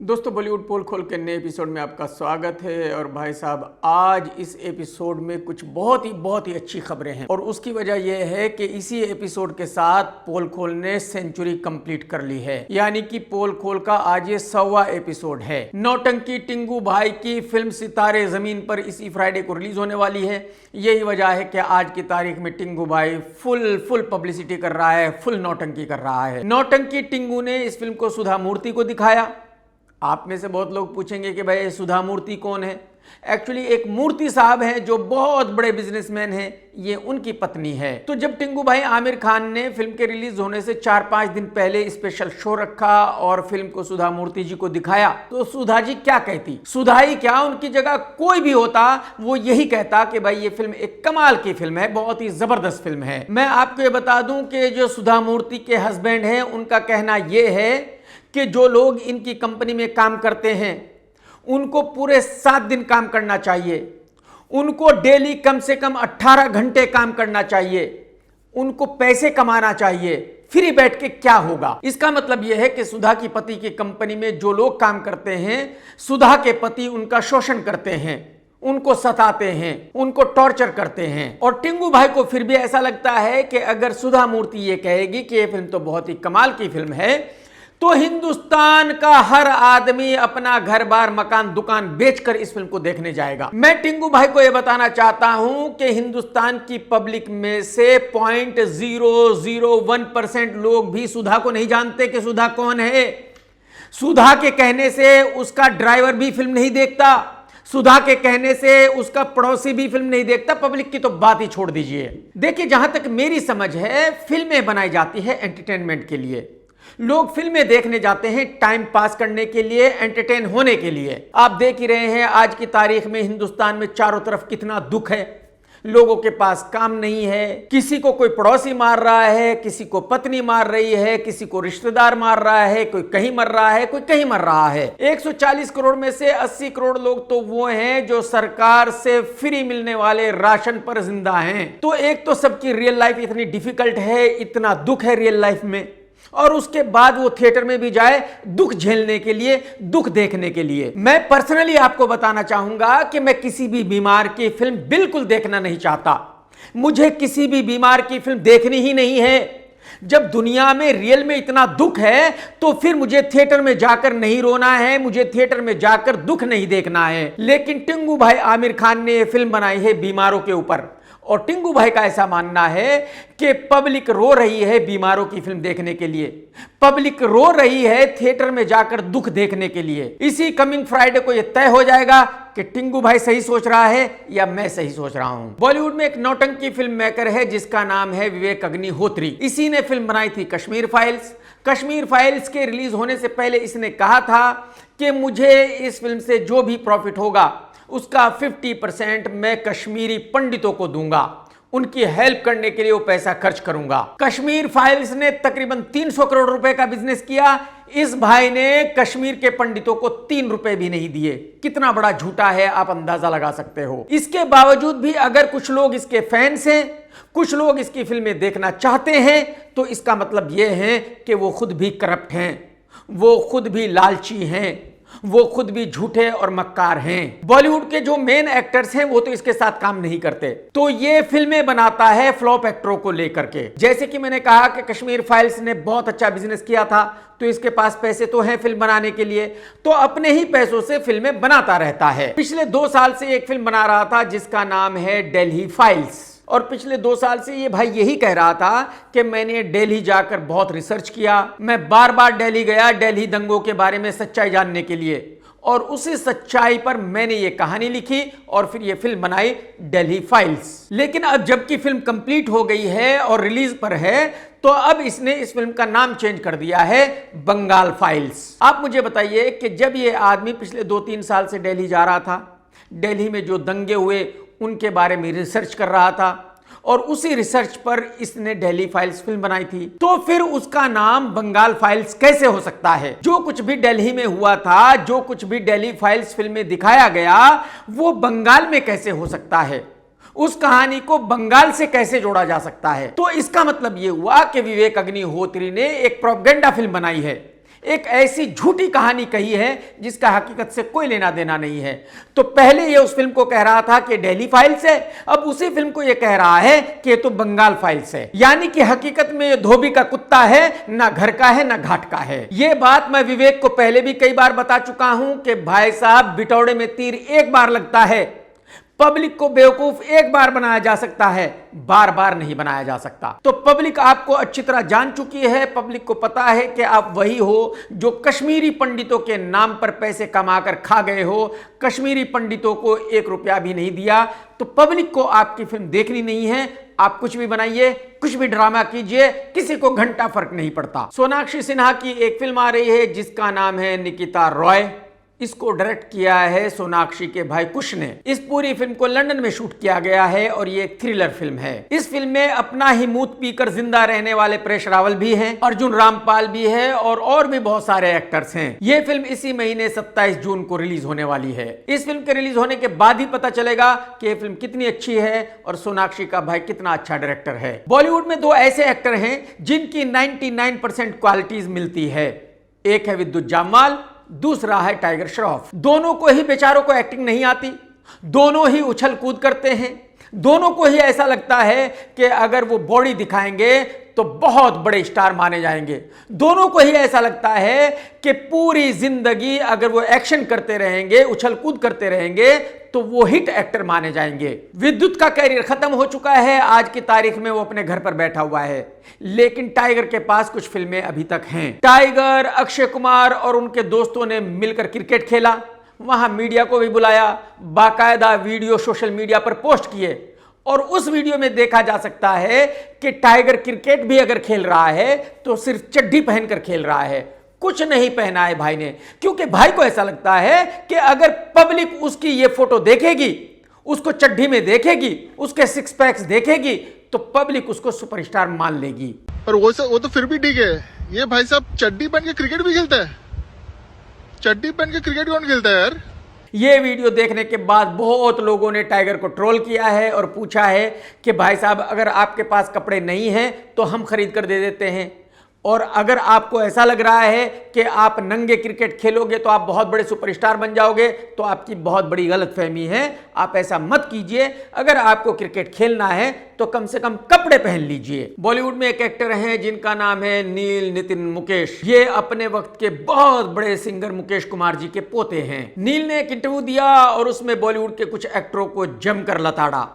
दोस्तों बॉलीवुड पोल खोल के नए एपिसोड में आपका स्वागत है। और भाई साहब, आज इस एपिसोड में कुछ बहुत ही अच्छी खबरें हैं और उसकी वजह यह है कि इसी एपिसोड के साथ पोल खोल ने सेंचुरी कंप्लीट कर ली है। यानी कि पोल खोल का आज ये 100वां एपिसोड है। नौटंकी टिंगू भाई की फिल्म सितारे जमीन पर इसी फ्राइडे को रिलीज होने वाली है। यही वजह है कि आज की तारीख में टिंगू भाई फुल पब्लिसिटी कर रहा है, फुल नौटंकी कर रहा है। नौटंकी टिंगू ने इस फिल्म को सुधा मूर्ति को दिखाया। आप में से बहुत लोग पूछेंगे कि भाई सुधा मूर्ति कौन है। एक्चुअली एक मूर्ति साहब हैं जो बहुत बड़े बिजनेसमैन हैं, ये उनकी पत्नी है। तो जब टिंगू भाई आमिर खान ने फिल्म के रिलीज होने से 4-5 दिन पहले स्पेशल शो रखा और फिल्म को सुधा मूर्ति जी को दिखाया, तो सुधा जी क्या कहती? सुधा ही क्या, उनकी जगह कोई भी होता वो यही कहता कि भाई ये फिल्म एक कमाल की फिल्म है, बहुत ही जबरदस्त फिल्म है। मैं आपको ये बता दूं कि जो सुधा मूर्ति के हस्बैंड हैं, उनका कहना यह है कि जो लोग इनकी कंपनी में काम करते हैं उनको पूरे 7 दिन काम करना चाहिए, उनको डेली कम से कम 18 घंटे काम करना चाहिए, उनको पैसे कमाना चाहिए। फ्री बैठ के क्या होगा? इसका मतलब यह है कि सुधा की पति की कंपनी में जो लोग काम करते हैं, सुधा के पति उनका शोषण करते हैं, उनको सताते हैं, उनको टॉर्चर करते हैं। और टिंगू भाई को फिर भी ऐसा लगता है कि अगर सुधा मूर्ति ये कहेगी कि यह फिल्म तो बहुत ही कमाल की फिल्म है, तो हिंदुस्तान का हर आदमी अपना घर बार मकान दुकान बेचकर इस फिल्म को देखने जाएगा। मैं टिंगू भाई को यह बताना चाहता हूं कि हिंदुस्तान की पब्लिक में से 0.001% लोग भी सुधा को नहीं जानते कि सुधा कौन है। सुधा के कहने से उसका ड्राइवर भी फिल्म नहीं देखता, सुधा के कहने से उसका पड़ोसी भी फिल्म नहीं देखता। पब्लिक की तो बात ही छोड़ दीजिए। देखिए, जहां तक मेरी समझ है, फिल्में बनाई जाती है एंटरटेनमेंट के लिए। लोग फिल्में देखने जाते हैं टाइम पास करने के लिए, एंटरटेन होने के लिए। आप देख ही रहे हैं आज की तारीख में हिंदुस्तान में चारों तरफ कितना दुख है। लोगों के पास काम नहीं है, किसी को कोई पड़ोसी मार रहा है, किसी को पत्नी मार रही है, किसी को रिश्तेदार मार रहा है, कोई कहीं मर रहा है, कोई कहीं मर रहा है। 140 करोड़ में से 80 करोड़ लोग तो वो हैं जो सरकार से फ्री मिलने वाले राशन पर जिंदा हैं। तो एक तो सबकी रियल लाइफ इतनी डिफिकल्ट है, इतना दुख है रियल लाइफ में, और उसके बाद वो थिएटर में भी जाए दुख झेलने के लिए, दुख देखने के लिए। मैं पर्सनली आपको बताना चाहूंगा कि मैं किसी भी बीमार की फिल्म बिल्कुल देखना नहीं चाहता। मुझे किसी भी बीमार की फिल्म देखनी ही नहीं है। जब दुनिया में रियल में इतना दुख है तो फिर मुझे थिएटर में जाकर नहीं रोना है, मुझे थिएटर में जाकर दुख नहीं देखना है। लेकिन टिंगू भाई आमिर खान ने यह फिल्म बनाई है बीमारों के ऊपर, और टिंगू भाई का ऐसा मानना है कि पब्लिक रो रही है बीमारों की फिल्म देखने के लिए, पब्लिक रो रही है थिएटर में जाकर दुख देखने के लिए। इसी कमिंग फ्राइडे को यह तय हो जाएगा कि टिंगू भाई सही सोच रहा है या मैं सही सोच रहा हूं। बॉलीवुड में एक नौटंकी फिल्म मेकर है जिसका नाम है विवेक अग्निहोत्री। इसी ने फिल्म बनाई थी कश्मीर फाइल्स। कश्मीर फाइल्स के रिलीज होने से पहले इसने कहा था कि मुझे इस फिल्म से जो भी प्रॉफिट होगा उसका 50% मैं कश्मीरी पंडितों को दूंगा, उनकी हेल्प करने के लिए वो पैसा खर्च करूंगा। कश्मीर फाइल्स ने तकरीबन 300 करोड़ रुपए का बिजनेस किया। इस भाई ने कश्मीर के पंडितों को 3 रुपए भी नहीं दिए। कितना बड़ा झूठा है, आप अंदाजा लगा सकते हो। इसके बावजूद भी अगर कुछ लोग इसके फैंस हैं, कुछ लोग इसकी फिल्में देखना चाहते हैं, तो इसका मतलब यह है कि वो खुद भी करप्ट हैं, वो खुद भी लालची हैं, वो खुद भी झूठे और मक्कार हैं। बॉलीवुड के जो मेन एक्टर्स हैं वो तो इसके साथ काम नहीं करते, तो ये फिल्में बनाता है फ्लॉप एक्टरों को लेकर के। जैसे कि मैंने कहा कि कश्मीर फाइल्स ने बहुत अच्छा बिजनेस किया था, तो इसके पास पैसे तो हैं फिल्म बनाने के लिए, तो अपने ही पैसों से फिल्में बनाता रहता है। पिछले 2 साल से एक फिल्म बना रहा था जिसका नाम है दिल्ली फाइल्स, और पिछले 2 साल से ये भाई यही कह रहा था कि मैंने दिल्ली जाकर बहुत रिसर्च किया, मैं बार बार दिल्ली गया दिल्ली दंगों के बारे में सच्चाई जानने के लिए, और उसी सच्चाई पर मैंने ये कहानी लिखी और फिर ये फिल्म बनाई दिल्ली फाइल्स। लेकिन अब जबकि फिल्म कंप्लीट हो गई है और रिलीज पर है, तो अब इसने इस फिल्म का नाम चेंज कर दिया है बंगाल फाइल्स। आप मुझे बताइए कि जब ये आदमी पिछले 2-3 साल से दिल्ली जा रहा था, दिल्ली में जो दंगे हुए उनके बारे में रिसर्च कर रहा था, और उसी रिसर्च पर इसने दिल्ली फाइल्स फिल्म बनाई थी, तो फिर उसका नाम बंगाल फाइल्स कैसे हो सकता है? जो कुछ भी दिल्ली में हुआ था, जो कुछ भी दिल्ली फाइल्स फिल्म में दिखाया गया, वो बंगाल में कैसे हो सकता है? उस कहानी को बंगाल से कैसे जोड़ा जा सकता है? तो इसका मतलब यह हुआ कि विवेक अग्निहोत्री ने एक प्रोपेगेंडा फिल्म बनाई है, एक ऐसी झूठी कहानी कही है जिसका हकीकत से कोई लेना देना नहीं है। तो पहले ये उस फिल्म को कह रहा था कि दिल्ली फाइल्स है, अब उसी फिल्म को ये कह रहा है कि ये तो बंगाल फाइल्स है। यानी कि हकीकत में ये धोबी का कुत्ता है, ना घर का है ना घाट का है। ये बात मैं विवेक को पहले भी कई बार बता चुका हूं कि भाई साहब, बिटौड़े में तीर एक बार लगता है, पब्लिक को बेवकूफ एक बार बनाया जा सकता है, बार बार नहीं बनाया जा सकता। तो पब्लिक आपको अच्छी तरह जान चुकी है। पब्लिक को पता है कि आप वही हो जो कश्मीरी पंडितों के नाम पर पैसे कमाकर खा गए हो, कश्मीरी पंडितों को 1 रुपया भी नहीं दिया। तो पब्लिक को आपकी फिल्म देखनी नहीं है। आप कुछ भी बनाइए, कुछ भी ड्रामा कीजिए, किसी को घंटा फर्क नहीं पड़ता। सोनाक्षी सिन्हा की एक फिल्म आ रही है जिसका नाम है निकिता रॉय। इसको डायरेक्ट किया है सोनाक्षी के भाई कुश ने। इस पूरी फिल्म को लंदन में शूट किया गया है और ये एक थ्रिलर फिल्म है। इस फिल्म में अपना ही मूत पीकर जिंदा रहने वाले परेश रावल भी हैं, अर्जुन रामपाल भी है और भी बहुत सारे एक्टर्स हैं। ये फिल्म इसी महीने 27 जून को रिलीज होने वाली है। इस फिल्म के रिलीज होने के बाद ही पता चलेगा कि ये फिल्म कितनी अच्छी है और सोनाक्षी का भाई कितना अच्छा डायरेक्टर है। बॉलीवुड में 2 ऐसे एक्टर हैं जिनकी 99% क्वालिटीज मिलती है। एक है विद्युत जामवाल, दूसरा है टाइगर श्रॉफ। दोनों को ही बेचारों को एक्टिंग नहीं आती, दोनों ही उछल कूद करते हैं, दोनों को ही ऐसा लगता है कि अगर वो बॉडी दिखाएंगे तो बहुत बड़े स्टार माने जाएंगे। दोनों को ही ऐसा लगता है कि पूरी जिंदगी अगर वो एक्शन करते रहेंगे, उछल कूद करते रहेंगे तो वो हिट एक्टर माने जाएंगे। विद्युत का कैरियर खत्म हो चुका है, आज की तारीख में वो अपने घर पर बैठा हुआ है, लेकिन टाइगर के पास कुछ फिल्में अभी तक हैं। टाइगर, अक्षय कुमार और उनके दोस्तों ने मिलकर क्रिकेट खेला, वहां मीडिया को भी बुलाया, बाकायदा वीडियो सोशल मीडिया पर पोस्ट किए और उस वीडियो में देखा जा सकता है कि टाइगर क्रिकेट भी अगर खेल रहा है तो सिर्फ चड्डी पहनकर खेल रहा है, कुछ नहीं पहना है भाई ने। क्योंकि भाई को ऐसा लगता है कि अगर पब्लिक उसकी ये फोटो देखेगी, उसको चड्डी में देखेगी, उसके 6 पैक्स देखेगी तो पब्लिक उसको सुपरस्टार मान लेगी। और वो तो फिर भी ठीक है, ये भाई साहब चड्डी पहन के क्रिकेट भी खेलता है। चड्डी पहन के क्रिकेट कौन खेलता है यार? ये वीडियो देखने के बाद बहुत लोगों ने टाइगर को ट्रोल किया है और पूछा है कि भाई साहब, अगर आपके पास कपड़े नहीं हैं तो हम खरीद कर दे देते हैं, और अगर आपको ऐसा लग रहा है कि आप नंगे क्रिकेट खेलोगे तो आप बहुत बड़े सुपरस्टार बन जाओगे तो आपकी बहुत बड़ी गलतफहमी है। आप ऐसा मत कीजिए। अगर आपको क्रिकेट खेलना है तो कम से कम कपड़े पहन लीजिए। बॉलीवुड में एक एक्टर हैं जिनका नाम है नील नितिन मुकेश। ये अपने वक्त के बहुत बड़े सिंगर मुकेश कुमार जी के पोते हैं। नील ने एक इंटरव्यू दिया और उसमें बॉलीवुड के कुछ एक्टरों को जमकर लताड़ा,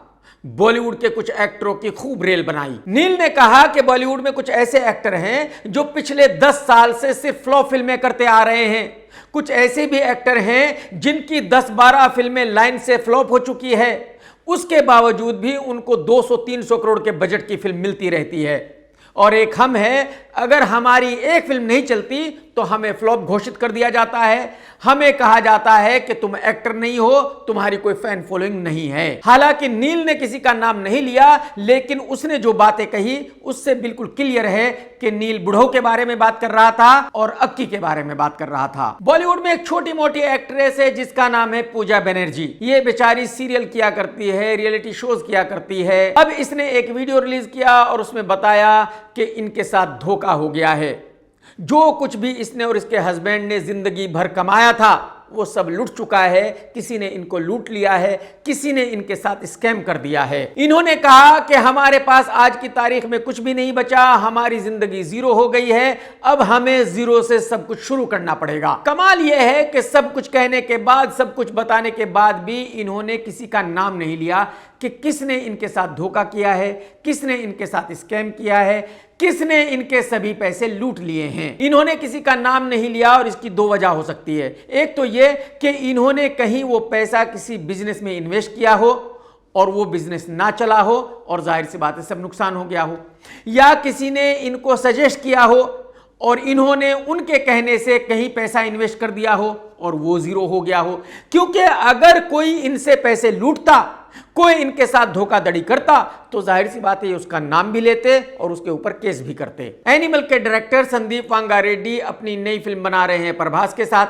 बॉलीवुड के कुछ एक्टरों की खूब रेल बनाई। नील ने कहा कि बॉलीवुड में कुछ ऐसे एक्टर हैं जो पिछले 10 साल से सिर्फ फ्लॉप फिल्में करते आ रहे हैं। कुछ ऐसे भी एक्टर हैं जिनकी 10-12 फिल्में लाइन से फ्लॉप हो चुकी है, उसके बावजूद भी उनको 200-300 करोड़ के बजट की फिल्म मिलती रहती है। और एक हम हैं, अगर हमारी एक फिल्म नहीं चलती तो हमें फ्लॉप घोषित कर दिया जाता है। हमें कहा जाता है कि तुम एक्टर नहीं हो, तुम्हारी कोई फैन फॉलोइंग नहीं है। हालांकि नील ने किसी का नाम नहीं लिया, लेकिन उसने जो बातें कही उससे बिल्कुल क्लियर है कि नील बुढ़ों के बारे में बात कर रहा था और अक्की के बारे में बात कर रहा था। बॉलीवुड में एक छोटी मोटी एक्ट्रेस है जिसका नाम है पूजा बनर्जी। ये बेचारी सीरियल किया करती है, रियलिटी शोज किया करती है। अब इसने एक वीडियो रिलीज किया और उसमें बताया कि इनके साथ धोखा हो गया है। जो कुछ भी इसने और इसके हस्बैंड ने जिंदगी भर कमाया था वो सब लूट चुका है। किसी ने इनको लूट लिया है, किसी ने इनके साथ स्कैम कर दिया है। इन्होंने कहा कि हमारे पास आज की तारीख में कुछ भी नहीं बचा, हमारी जिंदगी जीरो हो गई है, अब हमें जीरो से सब कुछ शुरू करना पड़ेगा। कमाल यह है कि सब कुछ कहने के बाद, सब कुछ बताने के बाद भी इन्होंने किसी का नाम नहीं लिया कि किसने इनके साथ धोखा किया है, किसने इनके साथ स्कैम किया है, किसने इनके सभी पैसे लूट लिए हैं। इन्होंने किसी का नाम नहीं लिया और इसकी 2 वजह हो सकती है। एक तो ये कि इन्होंने कहीं वो पैसा किसी बिजनेस में इन्वेस्ट किया हो और वो बिजनेस ना चला हो और जाहिर सी बात है सब नुकसान हो गया हो, या किसी ने इनको सजेस्ट किया हो और इन्होंने उनके कहने से कहीं पैसा इन्वेस्ट कर दिया हो और वो जीरो हो गया हो। क्योंकि अगर कोई इनसे पैसे लूटता, कोई इनके साथ धोखाधड़ी करता तो जाहिर सी बात है उसका नाम भी लेते और उसके ऊपर केस भी करते। एनिमल के डायरेक्टर संदीप वांगा रेड्डी अपनी नई फिल्म बना रहे हैं प्रभास के साथ।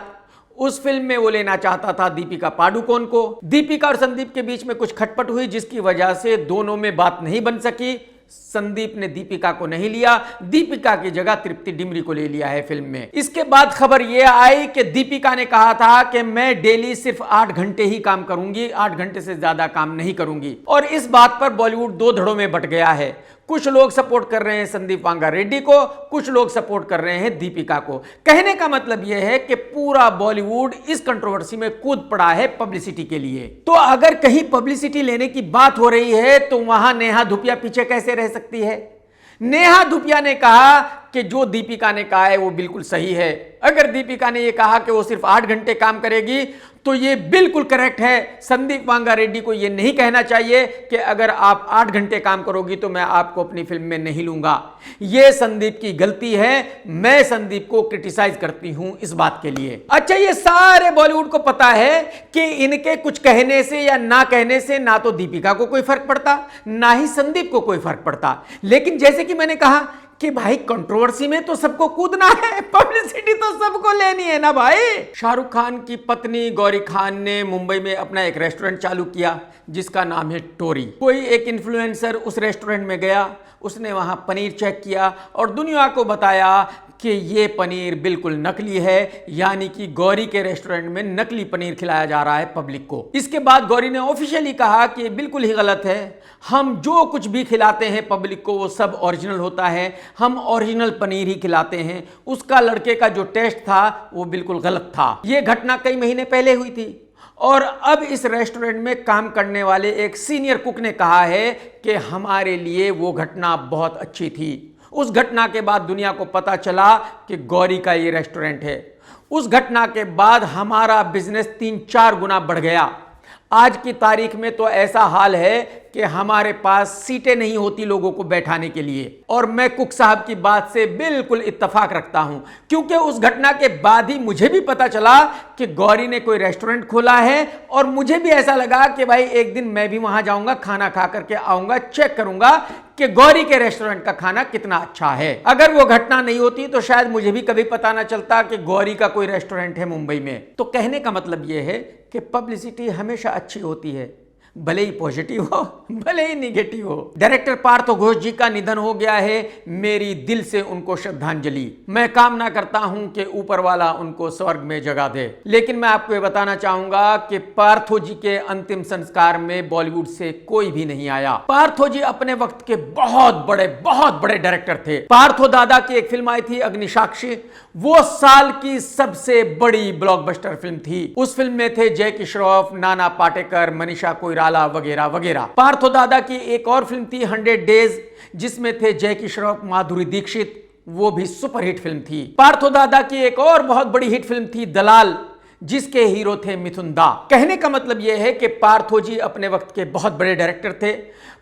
उस फिल्म में वो लेना चाहता था दीपिका पादुकोण को। दीपिका और संदीप के बीच में कुछ खटपट हुई जिसकी वजह से दोनों में बात नहीं बन सकी। संदीप ने दीपिका को नहीं लिया, दीपिका की जगह तृप्ति डिमरी को ले लिया है फिल्म में। इसके बाद खबर यह आई कि दीपिका ने कहा था कि मैं डेली सिर्फ 8 घंटे ही काम करूंगी, 8 घंटे से ज्यादा काम नहीं करूंगी। और इस बात पर बॉलीवुड दो धड़ों में बंट गया है। कुछ लोग सपोर्ट कर रहे हैं संदीप वांगा रेड्डी को, कुछ लोग सपोर्ट कर रहे हैं दीपिका को। कहने का मतलब यह है कि पूरा बॉलीवुड इस कंट्रोवर्सी में कूद पड़ा है पब्लिसिटी के लिए। तो अगर कहीं पब्लिसिटी लेने की बात हो रही है तो वहां नेहा धूपिया पीछे कैसे रह सकती है? नेहा धूपिया ने कहा कि जो दीपिका ने कहा है वो बिल्कुल सही है। अगर दीपिका ने ये कहा कि वो सिर्फ 8 घंटे काम करेगी तो ये बिल्कुल करेक्ट है। संदीप वांगा रेड्डी को ये नहीं कहना चाहिए कि अगर आप 8 घंटे काम करोगी तो मैं आपको अपनी फिल्म में नहीं लूंगा। ये संदीप की गलती है, मैं संदीप को क्रिटिसाइज करती हूं इस बात के लिए। अच्छा, ये सारे बॉलीवुड को पता है कि इनके कुछ कहने से या ना कहने से ना तो दीपिका को कोई फर्क पड़ता, ना ही संदीप को कोई फर्क पड़ता। लेकिन जैसे कि मैंने कहा कि भाई कंट्रोवर्सी में तो सबको कूदना है, पब्लिसिटी तो सबको लेनी है ना भाई। शाहरुख खान की पत्नी गौरी खान ने मुंबई में अपना एक रेस्टोरेंट चालू किया जिसका नाम है टोरी। कोई एक इन्फ्लुएंसर उस रेस्टोरेंट में गया, उसने वहां पनीर चेक किया और दुनिया को बताया कि ये पनीर बिल्कुल नकली है, यानी कि गौरी के रेस्टोरेंट में नकली पनीर खिलाया जा रहा है पब्लिक को। इसके बाद गौरी ने ऑफिशियली कहा कि बिल्कुल ही गलत है, हम जो कुछ भी खिलाते हैं पब्लिक को वो सब ओरिजिनल होता है, हम ओरिजिनल पनीर ही खिलाते हैं। उसका लड़के का जो टेस्ट था वो बिल्कुल गलत था। ये घटना कई महीने पहले हुई थी और अब इस रेस्टोरेंट में काम करने वाले एक सीनियर कुक ने कहा है कि हमारे लिए वो घटना बहुत अच्छी थी। उस घटना के बाद दुनिया को पता चला कि गौरी का ये रेस्टोरेंट है। उस घटना के बाद हमारा बिजनेस 3-4 गुना बढ़ गया। आज की तारीख में तो ऐसा हाल है कि हमारे पास सीटें नहीं होती लोगों को बैठाने के लिए। और मैं कुक साहब की बात से बिल्कुल इत्तेफाक रखता हूं, क्योंकि उस घटना के बाद ही मुझे भी पता चला कि गौरी ने कोई रेस्टोरेंट खोला है और मुझे भी ऐसा लगा कि भाई एक दिन मैं भी वहां जाऊंगा, खाना खा करके आऊंगा, चेक करूंगा कि गौरी के रेस्टोरेंट का खाना कितना अच्छा है। अगर वो घटना नहीं होती तो शायद मुझे भी कभी पता ना चलता कि गौरी का कोई रेस्टोरेंट है मुंबई में। तो कहने का मतलब यह है कि पब्लिसिटी हमेशा अच्छी होती है, भले ही पॉजिटिव हो भले ही निगेटिव हो। डायरेक्टर पार्थ घोष जी का निधन हो गया है, मेरी दिल से उनको श्रद्धांजलि। मैं कामना करता हूं कि ऊपर वाला उनको स्वर्ग में जगह दे। लेकिन मैं आपको ये बताना चाहूंगा कि पार्थो जी के अंतिम संस्कार में बॉलीवुड से कोई भी नहीं आया। पार्थो जी अपने वक्त के बहुत बड़े डायरेक्टर थे। पार्थो दादा की एक फिल्म आई थी अग्निसाक्षी, वो साल की सबसे बड़ी ब्लॉकबस्टर फिल्म थी। उस फिल्म में थे जैकी श्रॉफ, नाना पाटेकर, मनीषा कोइराला वगैरह वगैरह। पार्थो दादा की एक और फिल्म थी 100 डेज, जिसमें थे जैकी श्रॉफ, माधुरी दीक्षित, वो भी सुपरहिट फिल्म थी। पार्थो दादा की एक और बहुत बड़ी हिट फिल्म थी दलाल, जिसके हीरो थे मिथुन दा। कहने का मतलब यह है कि पार्थो जी अपने वक्त के बहुत बड़े डायरेक्टर थे।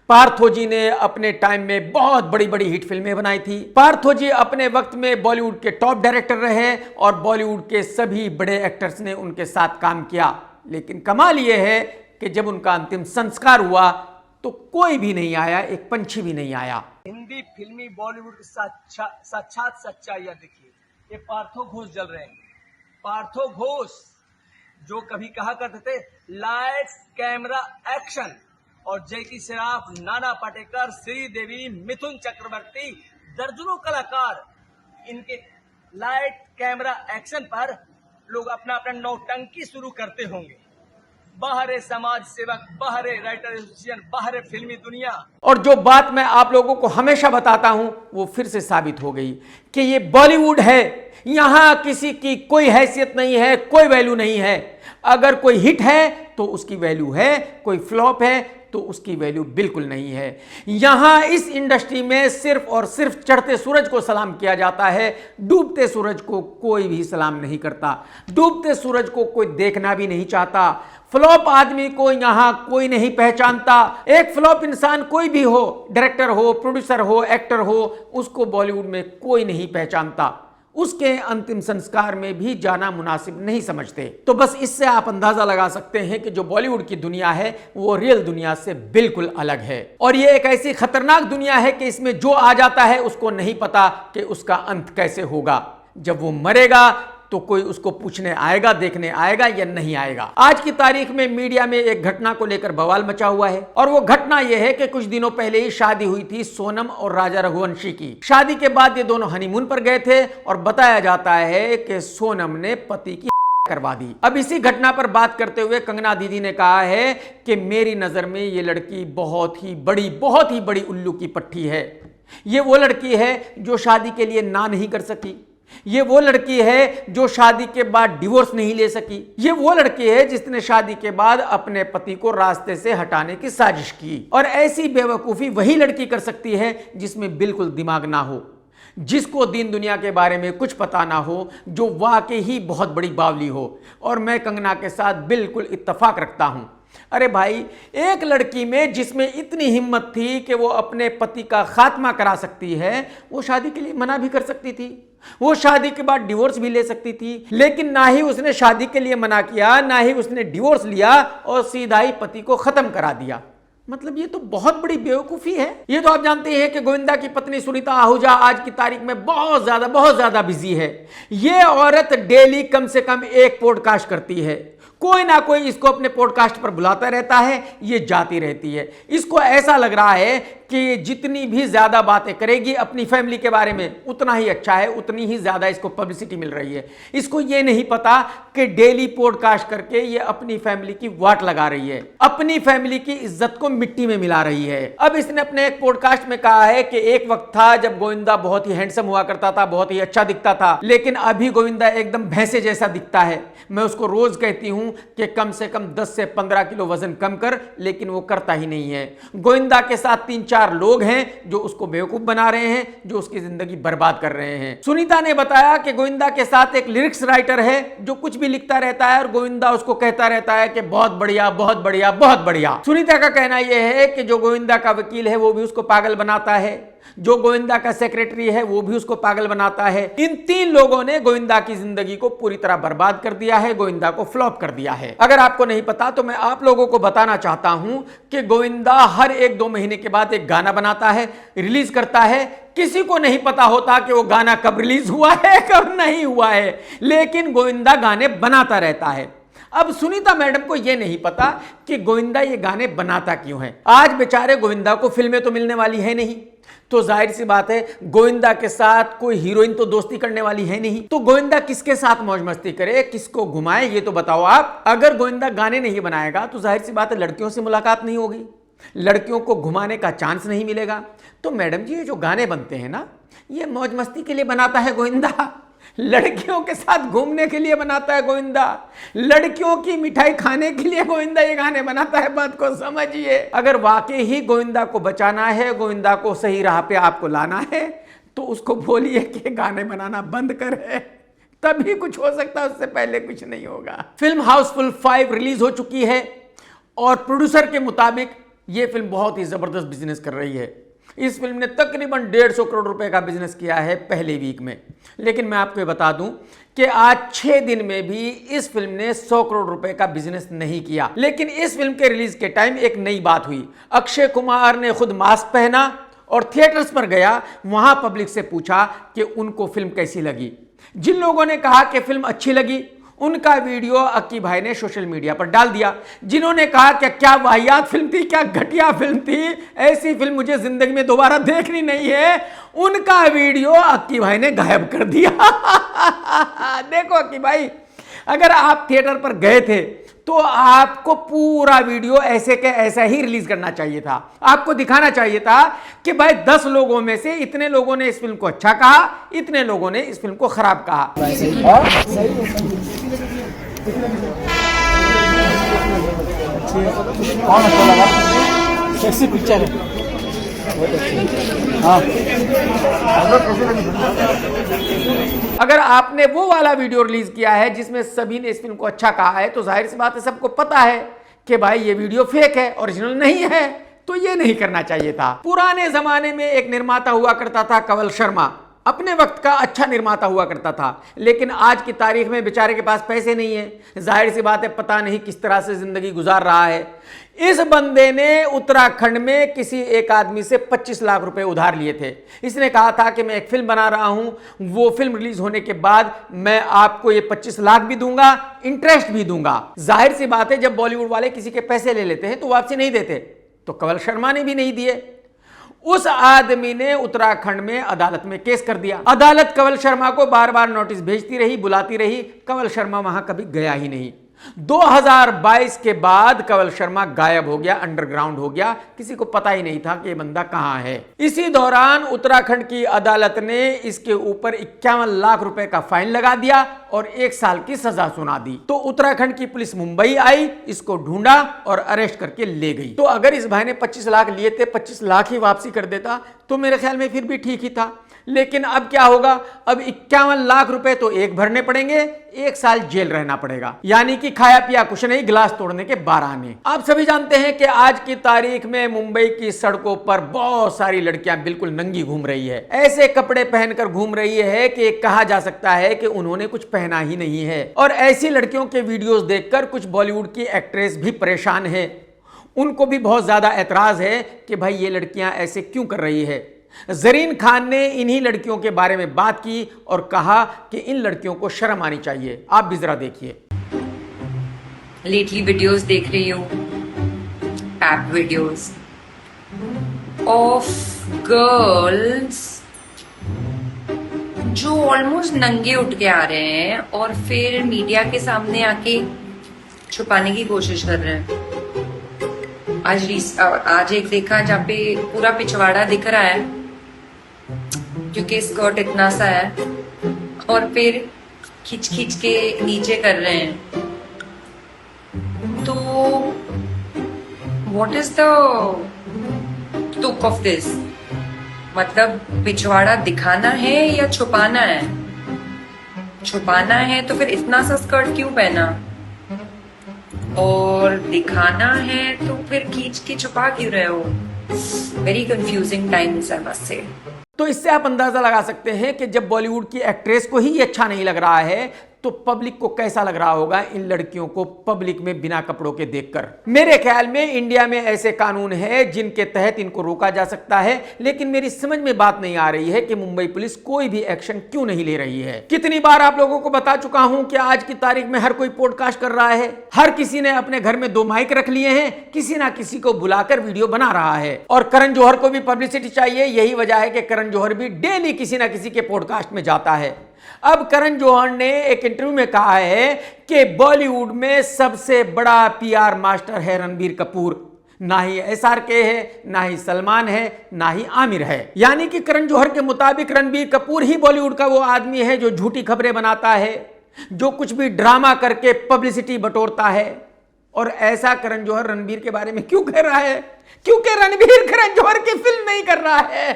पार्थो जी ने अपने टाइम में बहुत बड़ी हिट फिल्में बनाई थी। पार्थो जी अपने वक्त में बॉलीवुड के टॉप डायरेक्टर रहे और बॉलीवुड के सभी बड़े एक्टर्स ने उनके साथ काम किया। लेकिन कमाल यह है कि जब उनका अंतिम संस्कार हुआ तो कोई भी नहीं आया, एक पंछी भी नहीं आया। हिंदी फिल्मी बॉलीवुड की साक्षात सच्चाइयां देखिए, ये पार्थो घोष जल रहे हैं। पार्थो घोष जो कभी कहा करते थे लाइट्स कैमरा एक्शन, और जैकी श्रॉफ, नाना पाटेकर, श्रीदेवी, मिथुन चक्रवर्ती, दर्जनों कलाकार, इनके लाइट कैमरा एक्शन पर लोग अपना अपना नौटंकी शुरू करते होंगे। बाहरे समाज सेवक, बाहरे राइटर एसोसिएशन, बाहरे फिल्मी दुनिया। और जो बात मैं आप लोगों को हमेशा बताता हूं वो फिर से साबित हो गई कि ये बॉलीवुड है, यहां किसी की कोई हैसियत नहीं है, कोई वैल्यू नहीं है। अगर कोई हिट है तो उसकी वैल्यू है, कोई फ्लॉप है तो उसकी वैल्यू बिल्कुल नहीं है। यहां इस इंडस्ट्री में सिर्फ और सिर्फ चढ़ते सूरज को सलाम किया जाता है, डूबते सूरज को कोई भी सलाम नहीं करता। डूबते सूरज को कोई देखना भी नहीं चाहता। फ्लॉप आदमी को यहां कोई नहीं पहचानता। एक फ्लॉप इंसान कोई भी हो, डायरेक्टर हो, प्रोड्यूसर हो, एक्टर हो, उसको बॉलीवुड में कोई नहीं पहचानता। उसके अंतिम संस्कार में भी जाना मुनासिब नहीं समझते। तो बस इससे आप अंदाजा लगा सकते हैं कि जो बॉलीवुड की दुनिया है वो रियल दुनिया से बिल्कुल अलग है। और ये एक ऐसी खतरनाक दुनिया है कि इसमें जो आ जाता है उसको नहीं पता कि उसका अंत कैसे होगा। जब वो मरेगा तो कोई उसको पूछने आएगा, देखने आएगा या नहीं आएगा। आज की तारीख में मीडिया में एक घटना को लेकर बवाल मचा हुआ है और वो घटना यह है कि कुछ दिनों पहले ही शादी हुई थी सोनम और राजा रघुवंशी की। शादी के बाद ये दोनों हनीमून पर गए थे और बताया जाता है कि सोनम ने पति की करवा दी। अब इसी घटना पर बात करते हुए कंगना दीदी ने कहा है कि मेरी नजर में ये लड़की बहुत ही बड़ी उल्लू की पट्टी है। ये वो लड़की है जो शादी के लिए ना नहीं कर सकी। ये वो लड़की है जो शादी के बाद डिवोर्स नहीं ले सकी। ये वो लड़की है जिसने शादी के बाद अपने पति को रास्ते से हटाने की साजिश की। और ऐसी बेवकूफी वही लड़की कर सकती है जिसमें बिल्कुल दिमाग ना हो, जिसको दीन दुनिया के बारे में कुछ पता ना हो, जो वाकई ही बहुत बड़ी बावली हो। और मैं कंगना के साथ बिल्कुल इत्तेफाक रखता हूं। अरे भाई, एक लड़की में जिसमें इतनी हिम्मत थी कि वो अपने पति का खात्मा करा सकती है, वो शादी के लिए मना भी कर सकती थी, वो शादी के बाद डिवोर्स भी ले सकती थी। लेकिन ना ही उसने शादी के लिए मना किया, ना ही उसने डिवोर्स लिया और सीधा ही पति को खत्म करा दिया। मतलब ये तो बहुत बड़ी बेवकूफी है। ये तो आप जानते हैं कि गोविंदा की पत्नी सुनीता आहूजा आज की तारीख में बहुत ज्यादा बिजी है। ये औरत डेली कम से कम एक पॉडकास्ट करती है। कोई ना कोई इसको अपने पॉडकास्ट पर बुलाता रहता है, ये जाती रहती है। इसको ऐसा लग रहा है कि जितनी भी ज्यादा बातें करेगी अपनी फैमिली के बारे में उतना ही अच्छा है, उतनी ही ज्यादा इसको पब्लिसिटी मिल रही है। इसको ये नहीं पता कि डेली पॉडकास्ट करके ये अपनी फैमिली की वाट लगा रही है, अपनी फैमिली की इज्जत को मिट्टी में मिला रही है। अब इसने अपने एक पॉडकास्ट में कहा है कि एक वक्त था जब गोविंदा बहुत ही हैंडसम हुआ करता था, बहुत ही अच्छा दिखता था, लेकिन अभी गोविंदा एकदम भैंसे जैसा दिखता है। मैं उसको रोज कहती हूं कि कम से कम 10 से 15 किलो वजन कम कर, लेकिन वो करता ही नहीं है। गोविंदा के साथ 3-4 लोग हैं जो उसको बेवकूफ बना रहे हैं, जो उसकी जिंदगी बर्बाद कर रहे हैं। सुनीता ने बताया कि गोविंदा के साथ एक लिरिक्स राइटर है जो कुछ भी लिखता रहता है और गोविंदा उसको कहता रहता है कि बहुत बढ़िया, बहुत बढ़िया, बहुत बढ़िया। सुनीता का कहना यह है कि जो गोविंदा का वकील है वो भी उसको पागल बनाता है, जो गोविंदा का सेक्रेटरी है वो भी उसको पागल बनाता है। इन 3 लोगों ने गोविंदा की जिंदगी को पूरी तरह बर्बाद कर दिया है, गोविंदा को फ्लॉप कर दिया है। अगर आपको नहीं पता तो मैं आप लोगों को बताना चाहता हूं कि गोविंदा हर 1-2 महीने के बाद एक गाना बनाता है, रिलीज करता है। किसी को नहीं पता होता कि वो गाना कब रिलीज हुआ है, कब नहीं हुआ है, लेकिन गोविंदा गाने बनाता रहता है। अब सुनीता मैडम को यह नहीं पता कि गोविंदा ये गाने बनाता क्यों है। आज बेचारे गोविंदा को फिल्में तो मिलने वाली है नहीं, तो जाहिर सी बात है गोविंदा के साथ कोई हीरोइन तो दोस्ती करने वाली है नहीं, तो गोविंदा किसके साथ मौज मस्ती करे, किसको घुमाए, ये तो बताओ आप। अगर गोविंदा गाने नहीं बनाएगा तो जाहिर सी बात है लड़कियों से मुलाकात नहीं होगी, लड़कियों को घुमाने का चांस नहीं मिलेगा। तो मैडम जी, ये जो गाने बनते हैं ना, ये मौज मस्ती के लिए बनाता है गोविंदा, लड़कियों के साथ घूमने के लिए बनाता है गोविंदा, लड़कियों की मिठाई खाने के लिए गोविंदा ये गाने बनाता है। बात को समझिए। अगर वाकई ही गोविंदा को बचाना है, गोविंदा को सही राह पे आपको लाना है, तो उसको बोलिए कि गाने बनाना बंद करे, तभी कुछ हो सकता है, उससे पहले कुछ नहीं होगा। फिल्म हाउसफुल 5 रिलीज हो चुकी है और प्रोड्यूसर के मुताबिक यह फिल्म बहुत ही जबरदस्त बिजनेस कर रही है। इस फिल्म ने तकरीबन 150 करोड़ रुपए का बिजनेस किया है पहले वीक में। लेकिन मैं आपको बता दूं कि आज 6 दिन में भी इस फिल्म ने 100 करोड़ रुपए का बिजनेस नहीं किया। लेकिन इस फिल्म के रिलीज के टाइम एक नई बात हुई। अक्षय कुमार ने खुद मास्क पहना और थिएटर्स पर गया, वहां पब्लिक से पूछा कि उनको फिल्म कैसी लगी। जिन लोगों ने कहा कि फिल्म अच्छी लगी, उनका वीडियो अक्की भाई ने सोशल मीडिया पर डाल दिया। जिन्होंने कहा कि क्या वाहियात फिल्म थी, क्या घटिया फिल्म थी, ऐसी फिल्म मुझे जिंदगी में दोबारा देखनी नहीं है, उनका वीडियो अक्की भाई ने गायब कर दिया। देखो अक्की भाई, अगर आप थिएटर पर गए थे तो आपको पूरा वीडियो ऐसे के ऐसा ही रिलीज करना चाहिए था। आपको दिखाना चाहिए था कि भाई 10 लोगों में से इतने लोगों ने इस फिल्म को अच्छा कहा, इतने लोगों ने इस फिल्म को खराब कहा। कौन अच्छा लगा? सेक्सी पिक्चर है। हाँ। अगर आपने वो वाला वीडियो रिलीज किया है जिसमें सभी ने इस फिल्म को अच्छा कहा है, तो जाहिर सी बात है सबको पता है कि भाई ये वीडियो फेक है, ओरिजिनल नहीं है, तो ये नहीं करना चाहिए था। पुराने जमाने में एक निर्माता हुआ करता था कंवल शर्मा, अपने वक्त का अच्छा निर्माता हुआ करता था, लेकिन आज की तारीख में बेचारे के पास पैसे नहीं है। जाहिर सी बात है, पता नहीं किस तरह से जिंदगी गुजार रहा है। इस बंदे ने उत्तराखंड में किसी एक आदमी से 25 लाख रुपए उधार लिए थे। इसने कहा था कि मैं एक फिल्म बना रहा हूं, वो फिल्म रिलीज होने के बाद मैं आपको ये 25 लाख भी दूंगा, इंटरेस्ट भी दूंगा। जाहिर सी बात है, जब बॉलीवुड वाले किसी के पैसे ले लेते हैं तो वापसी नहीं देते, तो कंवल शर्मा ने भी नहीं दिए। उस आदमी ने उत्तराखंड में अदालत में केस कर दिया। अदालत कंवल शर्मा को बार बार नोटिस भेजती रही, बुलाती रही, कंवल शर्मा वहां कभी गया ही नहीं। 2022 के बाद कंवल शर्मा गायब हो गया, अंडरग्राउंड हो गया, किसी को पता ही नहीं था कि ये बंदा कहां है। इसी दौरान उत्तराखंड की अदालत ने इसके ऊपर 51 लाख रुपए का फाइन लगा दिया और 1 साल की सजा सुना दी। तो उत्तराखंड की पुलिस मुंबई आई, इसको ढूंढा और अरेस्ट करके ले गई। तो अगर इस भाई ने 25 लाख लिए थे, 25 लाख ही वापसी कर देता तो मेरे ख्याल में फिर भी ठीक ही था। लेकिन अब क्या होगा, अब 51 लाख रुपए तो एक भरने पड़ेंगे, 1 साल जेल रहना पड़ेगा। यानी कि खाया पिया कुछ नहीं, गिलास तोड़ने के 12 आने। आप सभी जानते हैं कि आज की तारीख में मुंबई की सड़कों पर बहुत सारी लड़कियां बिल्कुल नंगी घूम रही है। ऐसे कपड़े पहनकर घूम रही है कि कहा जा सकता है कि उन्होंने कुछ पहना ही नहीं है। और ऐसी लड़कियों के वीडियोस देखकर कुछ बॉलीवुड की एक्ट्रेस भी परेशान है। उनको भी बहुत ज्यादा ऐतराज है कि भाई ये लड़कियां ऐसे क्यों कर रही है। जरीन खान ने इन्हीं लड़कियों के बारे में बात की और कहा कि इन लड़कियों को शर्म आनी चाहिए। आप भी जरा देखिए। लेटली वीडियोस देख रही हूँ, पैप वीडियोस ऑफ गर्ल्स जो ऑलमोस्ट नंगे उठ के आ रहे हैं और फिर मीडिया के सामने आके छुपाने की कोशिश कर रहे हैं। आज एक देखा जहाँ पे पूरा पिछवाड़ा दिख रहा है क्योंकि स्कर्ट इतना सा है और फिर खींच खींच के नीचे कर रहे हैं। तो व्हाट इज द तुक ऑफ दिस? मतलब पिछवाड़ा दिखाना है या छुपाना है? छुपाना है तो फिर इतना सा स्कर्ट क्यों पहना, और दिखाना है तो फिर खींच के छुपा क्यों रहे हो? Very confusing times I must say. तो इससे आप अंदाजा लगा सकते हैं कि जब बॉलीवुड की एक्ट्रेस को ही अच्छा नहीं लग रहा है तो पब्लिक को कैसा लग रहा होगा इन लड़कियों को पब्लिक में बिना कपड़ों के देखकर। मेरे ख्याल में इंडिया में ऐसे कानून है जिनके तहत इनको रोका जा सकता है, लेकिन मेरी समझ में बात नहीं आ रही है कि मुंबई पुलिस कोई भी एक्शन क्यों नहीं ले रही है। कितनी बार आप लोगों को बता चुका हूं कि आज की तारीख में हर कोई पॉडकास्ट कर रहा है, हर किसी ने अपने घर में 2 माइक रख लिए हैं, किसी ना किसी को बुलाकर वीडियो बना रहा है। और करण जौहर को भी पब्लिसिटी चाहिए, यही वजह है कि करण जौहर भी डेली किसी ना किसी के पॉडकास्ट में जाता है। अब करण जौहर ने एक इंटरव्यू में कहा है कि बॉलीवुड में सबसे बड़ा पीआर मास्टर है रणबीर कपूर, ना ही एसआरके है, ना ही सलमान है, ना ही आमिर है। यानी कि करण जौहर के मुताबिक रणबीर कपूर ही बॉलीवुड का वो आदमी है जो झूठी खबरें बनाता है, जो कुछ भी ड्रामा करके पब्लिसिटी बटोरता है। और ऐसा करण जौहर रणबीर के बारे में क्यों कह रहा है? क्योंकि रणबीर करण जौहर की फिल्म नहीं कर रहा है।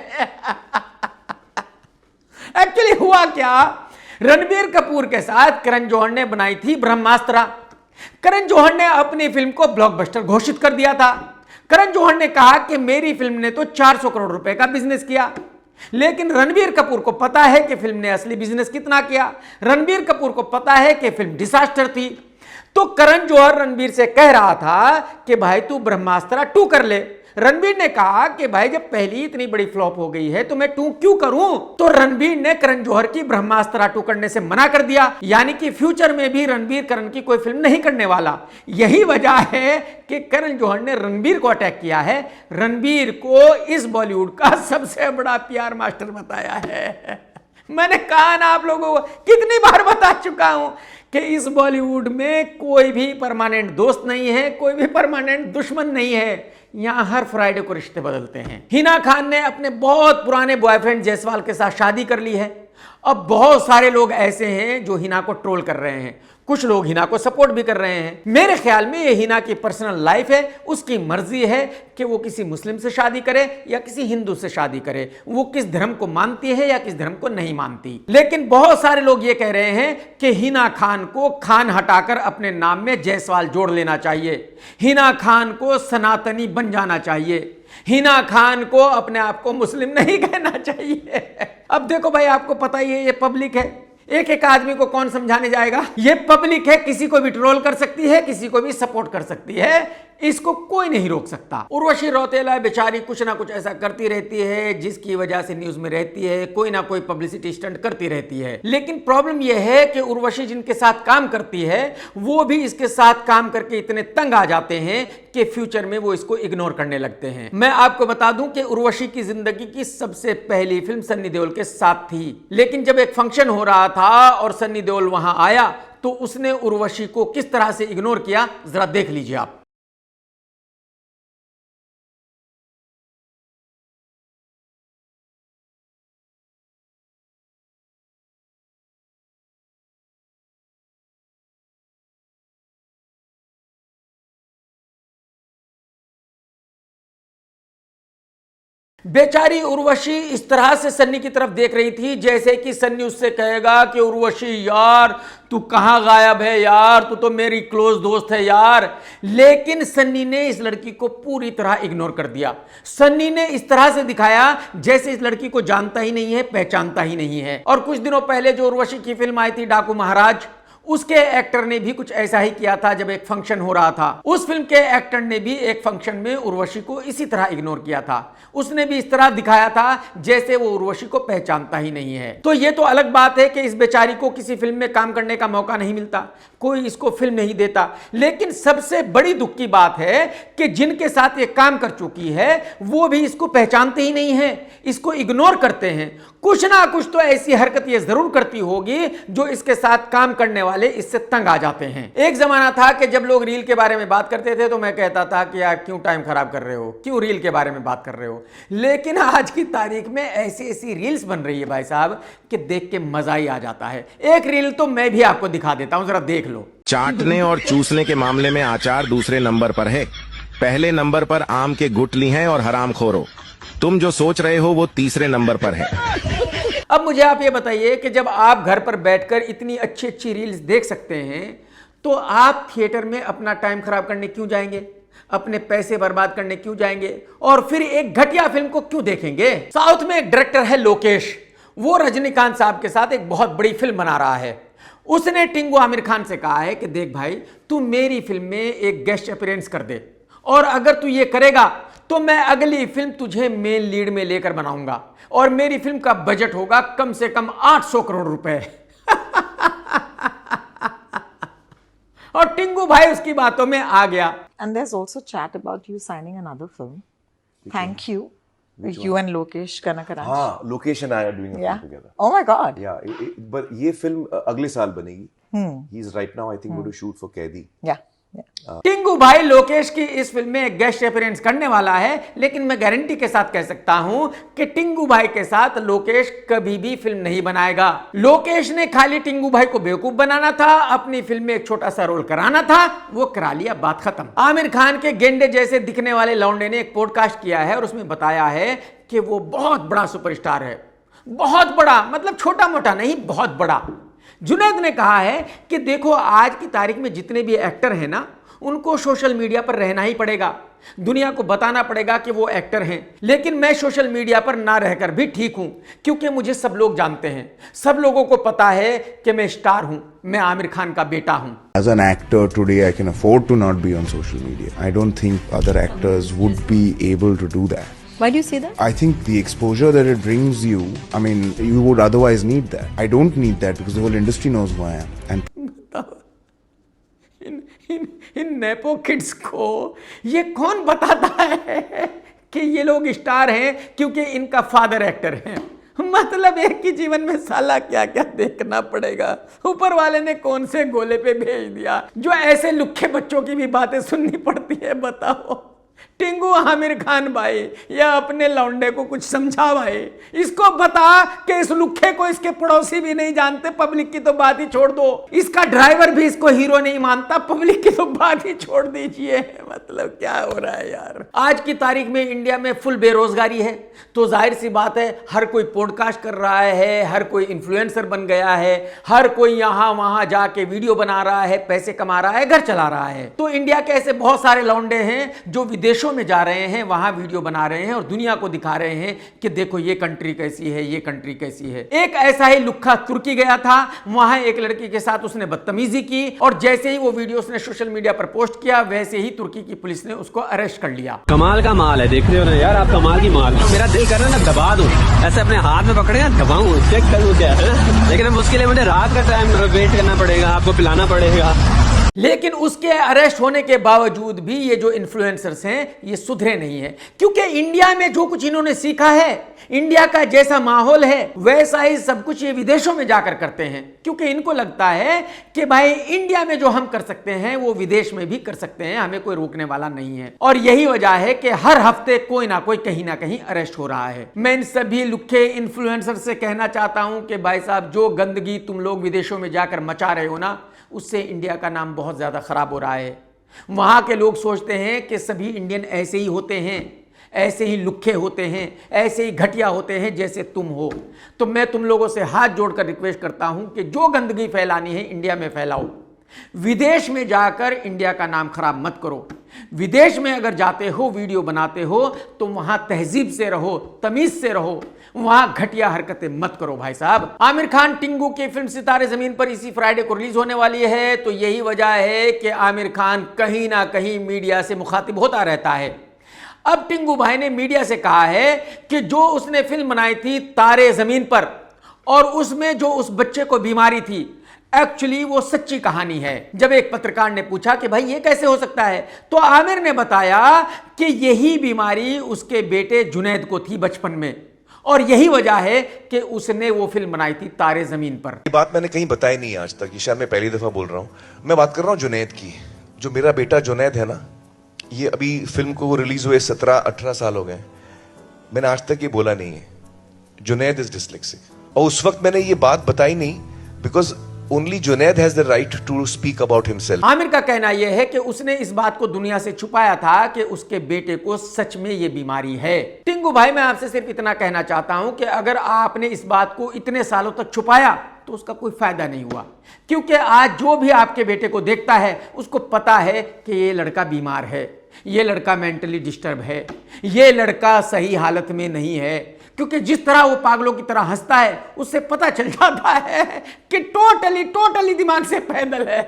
एक्चुअली हुआ क्या, रणबीर कपूर के साथ करण जौहर ने बनाई थी ब्रह्मास्त्र। करण जौहर ने अपनी फिल्म को ब्लॉकबस्टर घोषित कर दिया था। करण जौहर ने कहा कि मेरी फिल्म ने तो 400 करोड़ रुपए का बिजनेस किया, लेकिन रणबीर कपूर को पता है कि फिल्म ने असली बिजनेस कितना किया। रणबीर कपूर को पता है कि फिल्म डिजास्टर थी। तो करण जौहर रणबीर से कह रहा था कि भाई तू ब्रह्मास्त्र 2 कर ले। रणबीर ने कहा कि भाई जब पहली इतनी बड़ी फ्लॉप हो गई है तो मैं 2 क्यों करूं? तो रणबीर ने करण जौहर की ब्रह्मास्त्र 2 करने से मना कर दिया। यानी कि फ्यूचर में भी रणबीर करण की कोई फिल्म नहीं करने वाला। यही वजह है कि करण जौहर ने रणबीर को अटैक किया है, रणबीर को इस बॉलीवुड का सबसे बड़ा पीआर मास्टर बताया है। मैंने कहा ना आप लोगों को, कितनी बार बता चुका हूं कि इस बॉलीवुड में कोई भी परमानेंट दोस्त नहीं है, कोई भी परमानेंट दुश्मन नहीं है। यहां हर फ्राइडे को रिश्ते बदलते हैं। हिना खान ने अपने बहुत पुराने बॉयफ्रेंड जायसवाल के साथ शादी कर ली है। अब बहुत सारे लोग ऐसे हैं जो हिना को ट्रोल कर रहे हैं, कुछ लोग हिना को सपोर्ट भी कर रहे हैं। मेरे ख्याल में ये हिना की पर्सनल लाइफ है, उसकी मर्जी है कि वो किसी मुस्लिम से शादी करे या किसी हिंदू से शादी करे, वो किस धर्म को मानती है या किस धर्म को नहीं मानती। लेकिन बहुत सारे लोग ये कह रहे हैं कि हिना खान को खान हटाकर अपने नाम में जायसवाल जोड़ लेना चाहिए, हिना खान को सनातनी बन जाना चाहिए। हिना खान को अपने आप को मुस्लिम नहीं कहना चाहिए। अब देखो भाई, आपको पता ही है ये पब्लिक है, एक एक आदमी को कौन समझाने जाएगा। ये पब्लिक है, किसी को भी ट्रोल कर सकती है, किसी को भी सपोर्ट कर सकती है, इसको कोई नहीं रोक सकता। उर्वशी रौतेला बेचारी कुछ ना कुछ ऐसा करती रहती है जिसकी वजह से न्यूज में रहती है, कोई ना कोई पब्लिसिटी स्टंट करती रहती है। लेकिन प्रॉब्लम यह है कि उर्वशी जिनके साथ काम करती है वो भी इसके साथ काम करके इतने तंग आ जाते हैं कि फ्यूचर में वो इसको इग्नोर करने लगते हैं। मैं आपको बता दूं कि उर्वशी की जिंदगी की सबसे पहली फिल्म सन्नी देओल के साथ थी, लेकिन जब एक फंक्शन हो रहा था और सन्नी देओल वहां आया तो उसने उर्वशी को किस तरह से इग्नोर किया, जरा देख लीजिए आप। बेचारी उर्वशी इस तरह से सन्नी की तरफ देख रही थी जैसे कि सन्नी उससे कहेगा कि उर्वशी यार तू कहां गायब है यार, तू तो मेरी क्लोज दोस्त है यार। लेकिन सन्नी ने इस लड़की को पूरी तरह इग्नोर कर दिया। सन्नी ने इस तरह से दिखाया जैसे इस लड़की को जानता ही नहीं है, पहचानता ही नहीं है। और कुछ दिनों पहले जो उर्वशी की फिल्म आई थी डाकू महाराज, उसके एक्टर ने भी कुछ ऐसा ही किया था जब एक फंक्शन हो रहा था। उस फिल्म के एक्टर ने भी एक फंक्शन में उर्वशी को इसी तरह इग्नोर किया था। उसने भी इस तरह दिखाया था जैसे वो उर्वशी को पहचानता ही नहीं है। तो ये तो अलग बात है कि इस बेचारी को किसी फिल्म में काम करने का मौका नहीं मिलता, कोई इसको फिल्म नहीं देता। लेकिन सबसे बड़ी दुख की बात है कि जिनके साथ ये काम कर चुकी है वो भी इसको पहचानते ही नहीं है, इसको इग्नोर करते हैं। कुछ ना कुछ तो ऐसी हरकत ये जरूर करती होगी जो इसके साथ काम करने वाले इससे तंग आ जाते हैं। एक जमाना था कि जब लोग रील के बारे में बात करते थे तो मैं कहता था कि यार क्यों टाइम खराब कर रहे हो, क्यों रील के बारे में बात कर रहे हो। लेकिन आज की तारीख में ऐसी ऐसी रील्स बन रही है भाई साहब कि देख के मजा ही आ जाता है। एक रील तो मैं भी आपको दिखा देता हूं, जरा देख लो। चाटने और चूसने के मामले में आचार दूसरे नंबर पर है, पहले नंबर पर आम के गुठली हैं और हरामखोरो। तुम जो सोच रहे हो वो तीसरे नंबर पर है। अब मुझे आप ये बताइए कि जब आप घर पर बैठकर इतनी अच्छी अच्छी रील्स देख सकते हैं तो आप थिएटर में अपना टाइम खराब करने क्यों जाएंगे, अपने पैसे बर्बाद करने क्यों जाएंगे, और फिर एक घटिया फिल्म को क्यों देखेंगे। साउथ में एक डायरेक्टर है लोकेश, वो रजनीकांत साहब के साथ एक बहुत बड़ी फिल्म बना रहा है। उसने टिंगू आमिर खान से कहा है कि देख भाई तू मेरी फिल्म में एक गेस्ट अपीयरेंस कर दे, और अगर तू ये करेगा तो मैं अगली फिल्म तुझे मेन लीड में लेकर बनाऊंगा, और मेरी फिल्म का बजट होगा कम से कम 800 करोड़ रुपए। और टिंगू भाई उसकी बातों में आ गया। And there's also chat about you signing another film. Thank you. You and Lokesh Kanakaraj. हाँ, Lokesh and I are doing a Yeah. film together. Oh my God. Yeah, but ये फिल्म अगले साल बनेगी. He's right now I think going to shoot for कैदी. Yeah. Tingu भाई लोकेश की इस film में एक गेस्ट अपीयरेंस करने वाला है, लेकिन मैं गारंटी के साथ कह सकता हूं कि टिंगू भाई के साथ लोकेश कभी भी फिल्म नहीं बनाएगा। लोकेश ने खाली टिंगू भाई को बेवकूफ बनाना था, अपनी फिल्म में एक छोटा सा रोल कराना था, वो करा लिया, बात खत्म। आमिर खान के गेंडे जैसे दिखने वाले लौंडे ने एक पॉडकास्ट किया है और उसमें बताया है कि वो बहुत बड़ा सुपरस्टार है, बहुत बड़ा, मतलब छोटा मोटा नहीं, बहुत बड़ा। जुनैद ने कहा है कि देखो आज की तारीख में जितने भी एक्टर हैं ना, उनको सोशल मीडिया पर रहना ही पड़ेगा, दुनिया को बताना पड़ेगा कि वो एक्टर हैं। लेकिन मैं सोशल मीडिया पर ना रहकर भी ठीक हूं, क्योंकि मुझे सब लोग जानते हैं, सब लोगों को पता है कि मैं स्टार हूं, मैं आमिर खान का बेटा हूं। As an actor today, I can afford to not be on social media. I don't think other actors would be able to do that. Why do you say that? I think the exposure that it brings you, I mean, you would otherwise need that. I don't need that because the whole industry knows who I am. And in nepo kids को ये कौन बताता है कि ये लोग star हैं क्योंकि इनका फादर एक्टर है। मतलब एक ही जीवन में साला क्या क्या देखना पड़ेगा, ऊपर वाले ने कौन से गोले पे भेज दिया जो ऐसे लुक्खे बच्चों की भी बातें सुननी पड़ती है। बताओ टिंगू आमिर खान भाई, या अपने लौंडे को कुछ समझा भाई, इसको बता कि इस लुक्खे को इसके पड़ोसी भी नहीं जानते, पब्लिक की तो बात ही छोड़ दो, इसका ड्राइवर भी इसको हीरो नहीं मानता, पब्लिक की तो बात ही छोड़ दीजिए। मतलब क्या हो रहा है यार। आज की तारीख में इंडिया में फुल बेरोजगारी है, तो जाहिर सी बात है हर कोई पॉडकास्ट कर रहा है, हर कोई इन्फ्लुएंसर बन गया है, हर कोई यहां वहां जाके वीडियो बना रहा है, पैसे कमा रहा है, घर चला रहा है। तो इंडिया के ऐसे बहुत सारे लौंडे हैं जो विदेशों में जा रहे हैं, वहां वीडियो बना रहे हैं और दुनिया को दिखा रहे हैं कि देखो ये कंट्री कैसी है, ये कंट्री कैसी है। एक ऐसा ही लुक्खा तुर्की गया था, वहां एक लड़की के साथ उसने बदतमीजी की और जैसे ही वो वीडियो उसने सोशल मीडिया पर पोस्ट किया, वैसे ही तुर्की की पुलिस ने उसको अरेस्ट कर लिया। कमाल का माल है, देख रहे हो ना यार आप, कमाल की माल। मेरा दिल कर रहा है ना दबा दूं, ऐसे अपने हाथ में पकड़े दबाऊं, चेक करूं क्या है, लेकिन अब उसके लिए मुझे रात का टाइम वेट करना पड़ेगा, आपको पिलाना पड़ेगा। लेकिन उसके अरेस्ट होने के बावजूद भी ये जो इन्फ्लुएंसर्स हैं ये सुधरे नहीं है, क्योंकि इंडिया में जो कुछ इन्होंने सीखा है, इंडिया का जैसा माहौल है वैसा ही सब कुछ ये विदेशों में जाकर करते हैं, क्योंकि इनको लगता है कि भाई इंडिया में जो हम कर सकते हैं वो विदेश में भी कर सकते हैं, हमें कोई रोकने वाला नहीं है। और यही वजह है कि हर हफ्ते कोई ना कोई कहीं ना कहीं अरेस्ट हो रहा है। मैं इन सभी लुक्खे इन्फ्लुएंसर से कहना चाहता हूं कि भाई साहब, जो गंदगी तुम लोग विदेशों में जाकर मचा रहे हो ना, उससे इंडिया का नाम बहुत ज़्यादा ख़राब हो रहा है। वहाँ के लोग सोचते हैं कि सभी इंडियन ऐसे ही होते हैं, ऐसे ही लुक्खे होते हैं, ऐसे ही घटिया होते हैं जैसे तुम हो। तो मैं तुम लोगों से हाथ जोड़कर रिक्वेस्ट करता हूँ कि जो गंदगी फैलानी है इंडिया में फैलाओ, विदेश में जाकर इंडिया का नाम खराब मत करो। विदेश में अगर जाते हो, वीडियो बनाते हो, तो वहां तहजीब से रहो, तमीज से रहो, वहां घटिया हरकतें मत करो भाई साहब। आमिर खान टिंगू की फिल्म सितारे जमीन पर इसी फ्राइडे को रिलीज होने वाली है, तो यही वजह है कि आमिर खान कहीं ना कहीं मीडिया से मुखातिब होता रहता है। अब टिंगू भाई ने मीडिया से कहा है कि जो उसने फिल्म बनाई थी तारे जमीन पर, और उसमें जो उस बच्चे को बीमारी थी, एक्चुअली वो सच्ची कहानी है। जब एक पत्रकार ने पूछा कि भाई ये कैसे हो सकता है, तो आमिर ने बताया कि यही बीमारी उसके बेटे जुनैद को थी बचपन में, और यही वजह है कि उसने वो फिल्म बनाई थी तारे जमीन पर। ये बात मैंने कहीं बताई नहीं आज तक, शायद मैं पहली दफा बोल रहा हूं। मैं बात कर रहा हूं जुनैद की। जो मेरा बेटा जुनैद है ना, ये अभी फिल्म को रिलीज हुए 17-18 साल हो गए, मैंने आज तक ये बोला नहीं है जुनैद इज डिस्लेक्सिक, और उस वक्त मैंने ये बात बताई नहीं because only Junaid has the right to speak about himself. Aamir का कहना यह है कि उसने इस बात को दुनिया से छुपाया था कि उसके बेटे को सच में यह बीमारी है। टिंगू भाई, मैं आपसे सिर्फ इतना कहना चाहता हूं कि अगर आपने इस बात को इतने सालों तक छुपाया तो उसका कोई फायदा नहीं हुआ, क्योंकि आज जो भी आपके बेटे को देखता है उसको पता है कि ये लड़का बीमार है, ये लड़का मेंटली डिस्टर्ब है, ये लड़का सही हालत में नहीं है, क्योंकि जिस तरह वो पागलों की तरह हंसता है उससे पता चल जाता है कि टोटली दिमाग से पैदल है।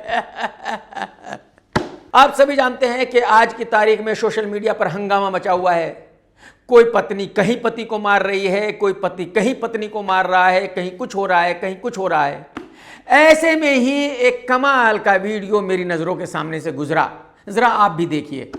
आप सभी जानते हैं कि आज की तारीख में सोशल मीडिया पर हंगामा मचा हुआ है। कोई पत्नी कहीं पति को मार रही है, कोई पति कहीं पत्नी को मार रहा है, कहीं कुछ हो रहा है, कहीं कुछ हो रहा है। ऐसे में ही एक कमाल का वीडियो मेरी नजरों के सामने से गुजरा, जरा आप भी देखिए।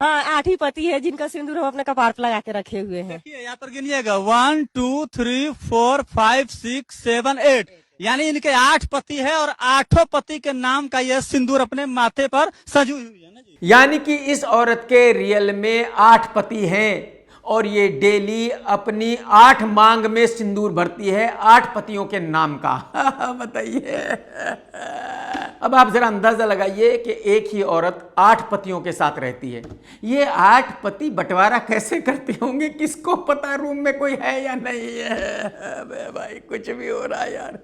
हाँ, 8 ही पति है जिनका सिंदूर हम अपने कपार पर लगा के रखे हुए हैं। यहाँ पर गिनिएगा 1 2 3 4 5 6 7 8, यानी इनके 8 पति है और 8 पति के नाम का यह सिंदूर अपने माथे पर सजी हुई है ना जी। यानी कि इस औरत के रियल में 8 पति हैं और ये डेली अपनी 8 मांग में सिंदूर भरती है 8 पतियों के नाम का। बताइए, अब आप जरा अंदाजा लगाइए कि एक ही औरत 8 पतियों के साथ रहती है। ये 8 पति बंटवारा कैसे करते होंगे, किसको पता रूम में कोई है या नहीं है। अबे भाई, कुछ भी हो रहा है यार,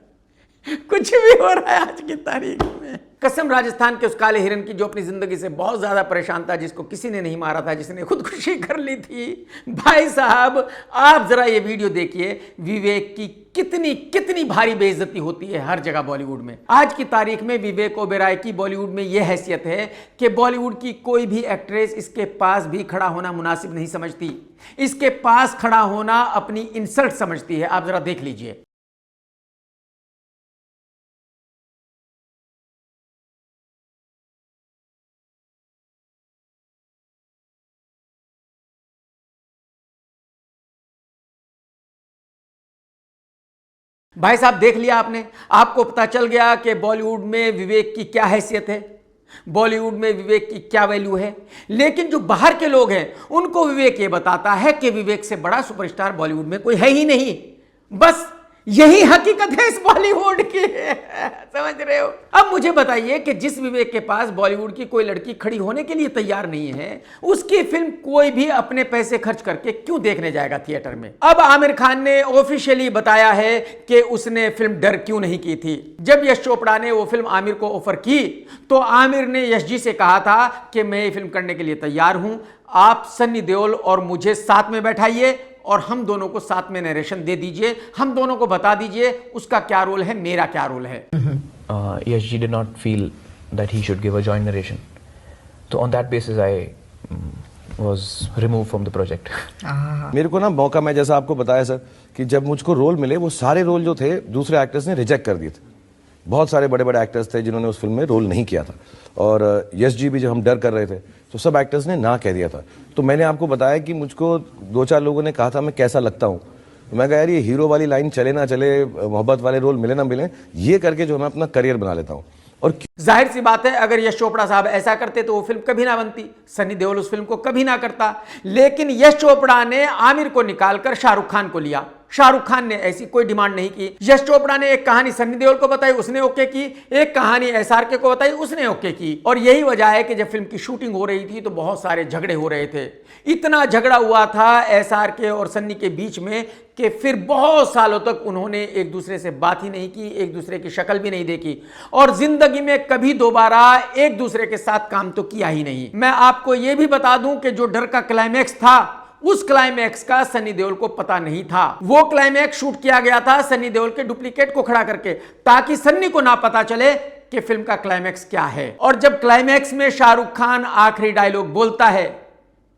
कुछ भी हो रहा है आज की तारीख में। कसम राजस्थान के उस काले हिरन की जो अपनी जिंदगी से बहुत ज्यादा परेशान था, जिसको किसी ने नहीं मारा था, जिसने खुदकुशी कर ली थी। भाई साहब, आप जरा ये वीडियो देखिए, विवेक की कितनी भारी बेइज्जती होती है हर जगह बॉलीवुड में। आज की तारीख में विवेक ओबेरॉय की बॉलीवुड में यह हैसियत है कि बॉलीवुड की कोई भी एक्ट्रेस इसके पास भी खड़ा होना मुनासिब नहीं समझती, इसके पास खड़ा होना अपनी इंसल्ट समझती है। आप जरा देख लीजिए। भाई साहब, देख लिया आपने, आपको पता चल गया कि बॉलीवुड में विवेक की क्या हैसियत है, बॉलीवुड में विवेक की क्या वैल्यू है। लेकिन जो बाहर के लोग हैं उनको विवेक ये बताता है कि विवेक से बड़ा सुपरस्टार बॉलीवुड में कोई है ही नहीं। बस यही हकीकत है इस बॉलीवुड की। समझ रहे हो। अब मुझे बताइए कि जिस विवेक के पास बॉलीवुड की कोई लड़की खड़ी होने के लिए तैयार नहीं है, उसकी फिल्म कोई भी अपने पैसे खर्च करके क्यों देखने जाएगा थिएटर में। अब आमिर खान ने ऑफिशियली बताया है कि उसने फिल्म डर क्यों नहीं की थी। जब यश चोपड़ा ने वो फिल्म आमिर को ऑफर की तो आमिर ने यश जी से कहा था कि मैं ये फिल्म करने के लिए तैयार हूं, आप सन्नी देओल और मुझे साथ में बैठाइए और हम दोनों को साथ में नरेशन दे दीजिए, हम दोनों को बता दीजिए उसका क्या रोल है, मेरा क्या रोल है। Yash ji did not feel that he should give a joint narration. So on that basis I was removed from the project. मेरे को ना मौका, मैं जैसा आपको बताया सर कि जब मुझको रोल मिले वो सारे रोल जो थे दूसरे एक्टर्स ने रिजेक्ट कर दिए थे। बहुत सारे बड़े बड़े एक्टर्स थे जिन्होंने उस फिल्म में रोल नहीं किया था और यश जी भी जब हम डर कर रहे थे तो सब एक्टर्स ने ना कह दिया था। तो मैंने आपको बताया कि मुझको 2-4 लोगों ने कहा था मैं कैसा लगता हूँ, तो मैं कहा यार ये हीरो वाली लाइन चले ना चले, मोहब्बत वाले रोल मिले ना मिले, ये करके जो मैं अपना करियर बना लेता हूँ। और जाहिर सी बात है अगर यश चोपड़ा साहब ऐसा करते तो वो फिल्म कभी ना बनती, सनी देओल उस फिल्म को कभी ना करता। लेकिन यश चोपड़ा ने आमिर को निकालकर शाहरुख खान को लिया। शाहरुख खान ने ऐसी कोई डिमांड नहीं की। यश चोपड़ा ने एक कहानी सनी देओल को बताई, उसने ओके की, एक कहानी SRK को बताई, उसने ओके की। और यही वजह है कि जब फिल्म की शूटिंग हो रही थी तो बहुत सारे झगड़े हो रहे थे। इतना झगड़ा हुआ था SRK और सन्नी के बीच में कि फिर बहुत सालों तक उन्होंने एक दूसरे से बात ही नहीं की, एक दूसरे की शक्ल भी नहीं देखी और जिंदगी में कभी दोबारा एक दूसरे के साथ काम तो किया ही नहीं। मैं आपको यह भी बता दूं कि जो डर का क्लाइमैक्स था उस क्लाइमैक्स का सनी देओल को पता नहीं था। वो क्लाइमैक्स शूट किया गया था सनी देओल के डुप्लीकेट को खड़ा करके, ताकि सन्नी को ना पता चले कि फिल्म का क्लाइमैक्स क्या है। और जब क्लाइमैक्स में शाहरुख खान आखिरी डायलॉग बोलता है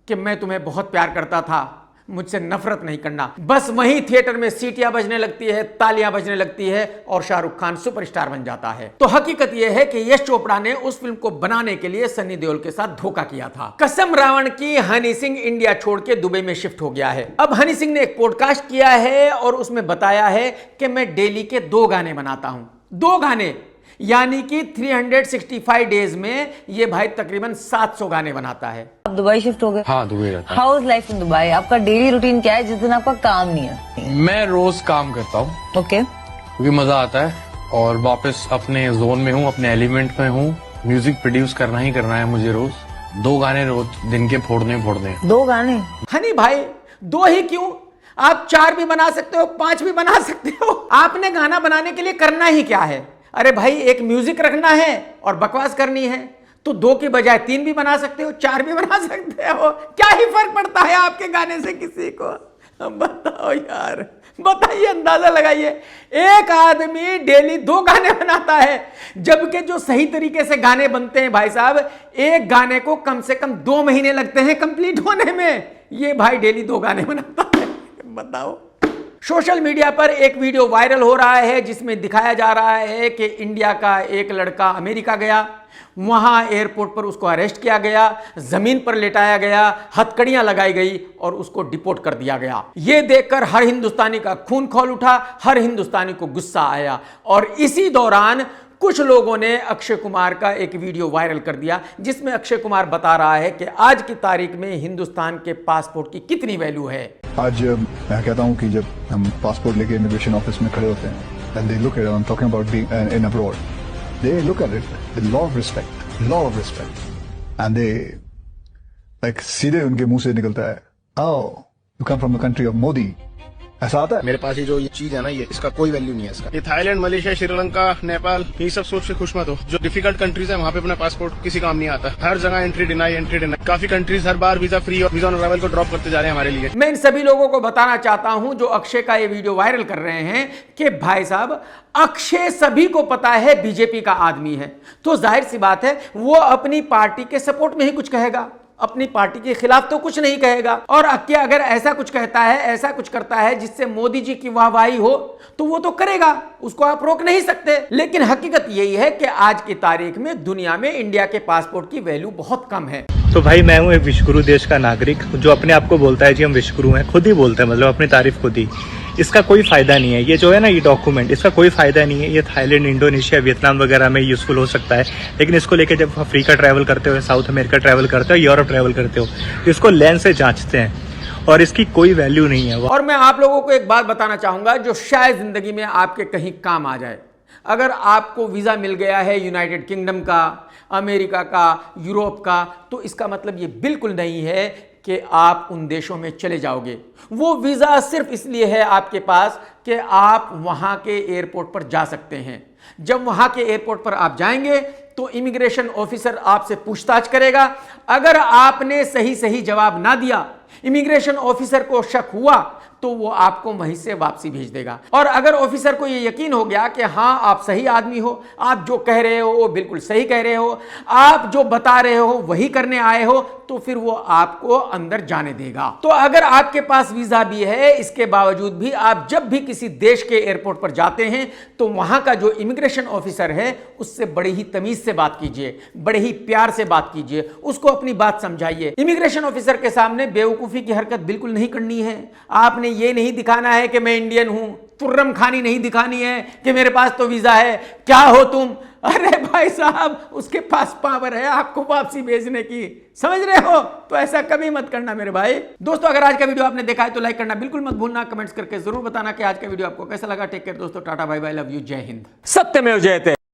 कि मैं तुम्हें बहुत प्यार करता था, मुझसे नफरत नहीं करना, बस वहीं थिएटर में सीटियां बजने लगती है, तालियां बजने लगती है और शाहरुख खान सुपरस्टार बन जाता है। तो हकीकत यह है कि यश चोपड़ा ने उस फिल्म को बनाने के लिए सनी देओल के साथ धोखा किया था। कसम रावण की हनी सिंह इंडिया छोड़ के दुबई में शिफ्ट हो गया है। अब हनी सिंह ने एक पॉडकास्ट किया है और उसमें बताया है कि मैं डेली के 2 गाने बनाता हूं। 2 गाने यानी कि 365 डेज में ये भाई तकरीबन 700 गाने बनाता है। आप दुबई शिफ्ट हो गए? हाँ, दुबई रहता हूँ। How is life in Dubai? आपका डेली रूटीन क्या है जिस दिन आपका काम नहीं है? मैं रोज काम करता हूँ। ओके। क्योंकि मजा आता है और वापस अपने जोन में हूँ, अपने एलिमेंट में हूँ। म्यूजिक प्रोड्यूस करना ही करना है मुझे रोज। 2 गाने रोज दिन के फोड़ने। 2 गाने? हनी भाई 2 ही क्यों, आप 4 भी बना सकते हो, 5 भी बना सकते हो। आपने गाना बनाने के लिए करना ही क्या है? अरे भाई एक म्यूजिक रखना है और बकवास करनी है तो 2 की बजाय 3 भी बना सकते हो, 4 भी बना सकते हो। क्या ही फर्क पड़ता है आपके गाने से किसी को? बताओ यार, बताइए, अंदाजा लगाइए। एक आदमी डेली 2 गाने बनाता है, जबकि जो सही तरीके से गाने बनते हैं भाई साहब, एक गाने को कम से कम 2 महीने लगते हैं कंप्लीट होने में। ये भाई डेली 2 गाने बनाता है, बताओ। सोशल मीडिया पर एक वीडियो वायरल हो रहा है जिसमें दिखाया जा रहा है कि इंडिया का एक लड़का अमेरिका गया, वहां एयरपोर्ट पर उसको अरेस्ट किया गया, जमीन पर लेटाया गया, हथकड़ियां लगाई गई और उसको डिपोर्ट कर दिया गया। यह देखकर हर हिंदुस्तानी का खून खौल उठा, हर हिंदुस्तानी को गुस्सा आया और इसी दौरान कुछ लोगों ने अक्षय कुमार का एक वीडियो वायरल कर दिया जिसमें अक्षय कुमार बता रहा है कि आज की तारीख में हिंदुस्तान के पासपोर्ट की कितनी वैल्यू है। आज मैं कहता हूं कि जब हम पासपोर्ट लेके इमिग्रेशन ऑफिस में खड़े होते हैं and they look at it, I'm talking about being in abroad, they look at it with a lot of respect and they like सीधे उनके मुंह से निकलता है, oh you come from the country of Modi, ऐसा आता है। मेरे पास ये जो ये चीज है ना, ये इसका कोई वैल्यू नहीं है इसका। ये थाईलैंड, मलेशिया, श्रीलंका, नेपाल, ये सब सोच के खुश मत हो। जो डिफिकल्ट कंट्रीज है वहाँ पे अपना पासपोर्ट किसी काम नहीं आता। हर जगह एंट्री डिनाई। काफी कंट्रीज हर बार वीजा फ्री और वीजा ऑन अराइवल को ड्रॉप करते जा रहे हैं हमारे लिए। मैं इन सभी लोगों को बताना चाहता हूं जो अक्षय का ये वीडियो वायरल कर रहे हैं कि भाई साहब, अक्षय सभी को पता है बीजेपी का आदमी है, तो जाहिर सी बात है वो अपनी पार्टी के सपोर्ट में ही कुछ कहेगा, अपनी पार्टी के खिलाफ तो कुछ नहीं कहेगा। और अक्के अगर ऐसा कुछ कहता है, ऐसा कुछ करता है जिससे मोदी जी की वाहवाही हो तो वो तो करेगा, उसको आप रोक नहीं सकते। लेकिन हकीकत यही है कि आज की तारीख में दुनिया में इंडिया के पासपोर्ट की वैल्यू बहुत कम है। तो भाई मैं हूँ एक विश्वगुरु देश का नागरिक जो अपने आप को बोलता है जी हम विश्वगुरु हैं, खुद ही बोलते हैं, मतलब अपनी तारीफ खुद ही। इसका कोई फायदा नहीं है, ये जो है ना ये डॉक्यूमेंट, इसका कोई फायदा नहीं है। ये थाईलैंड, इंडोनेशिया, वियतनाम वगैरह में यूजफुल हो सकता है, लेकिन इसको लेके जब अफ्रीका ट्रैवल करते हो, साउथ अमेरिका ट्रैवल करते हो, यूरोप ट्रैवल करते हो, इसको लेंस से जांचते हैं और इसकी कोई वैल्यू नहीं है। और मैं आप लोगों को एक बात बताना चाहूंगा जो शायद जिंदगी में आपके कहीं काम आ जाए। अगर आपको वीजा मिल गया है यूनाइटेड किंगडम का, अमेरिका का, यूरोप का, तो इसका मतलब ये बिल्कुल नहीं है कि आप उन देशों में चले जाओगे। वो वीज़ा सिर्फ इसलिए है आपके पास कि आप वहाँ के एयरपोर्ट पर जा सकते हैं। जब वहाँ के एयरपोर्ट पर आप जाएंगे तो इमिग्रेशन ऑफिसर आपसे पूछताछ करेगा। अगर आपने सही जवाब ना दिया, इमिग्रेशन ऑफिसर को शक हुआ, तो वो आपको वहीं से वापसी भेज देगा। और अगर ऑफिसर को ये यकीन हो गया कि हाँ आप सही आदमी हो, आप जो कह रहे हो वो बिल्कुल सही कह रहे हो, आप जो बता रहे हो वही करने आए हो, तो फिर वो आपको अंदर जाने देगा। तो अगर आपके पास वीजा भी है, इसके बावजूद भी आप जब भी किसी देश के एयरपोर्ट पर जाते हैं तो वहां का जो इमिग्रेशन ऑफिसर है उससे बड़े ही तमीज से बात कीजिए, बड़े ही प्यार से बात कीजिए, उसको अपनी बात समझाइए। इमिग्रेशन ऑफिसर के सामने बेवकूफी की हरकत बिल्कुल नहीं करनी है। आपने ये नहीं दिखाना है कि मैं इंडियन हूं, तुर्रम खानी नहीं दिखानी है कि मेरे पास तो वीजा है, क्या हो तुम। अरे भाई साहब, उसके पास पावर है आपको वापसी भेजने की, समझ रहे हो? तो ऐसा कभी मत करना मेरे भाई। दोस्तों, अगर आज का वीडियो आपने देखा है तो लाइक करना बिल्कुल मत भूलना, कमेंट्स करके जरूर बताना कि आज का वीडियो आपको कैसा लगा। टेक केयर दोस्तों, tata bye bye, love you, जय हिंद, सत्यमेव जयते।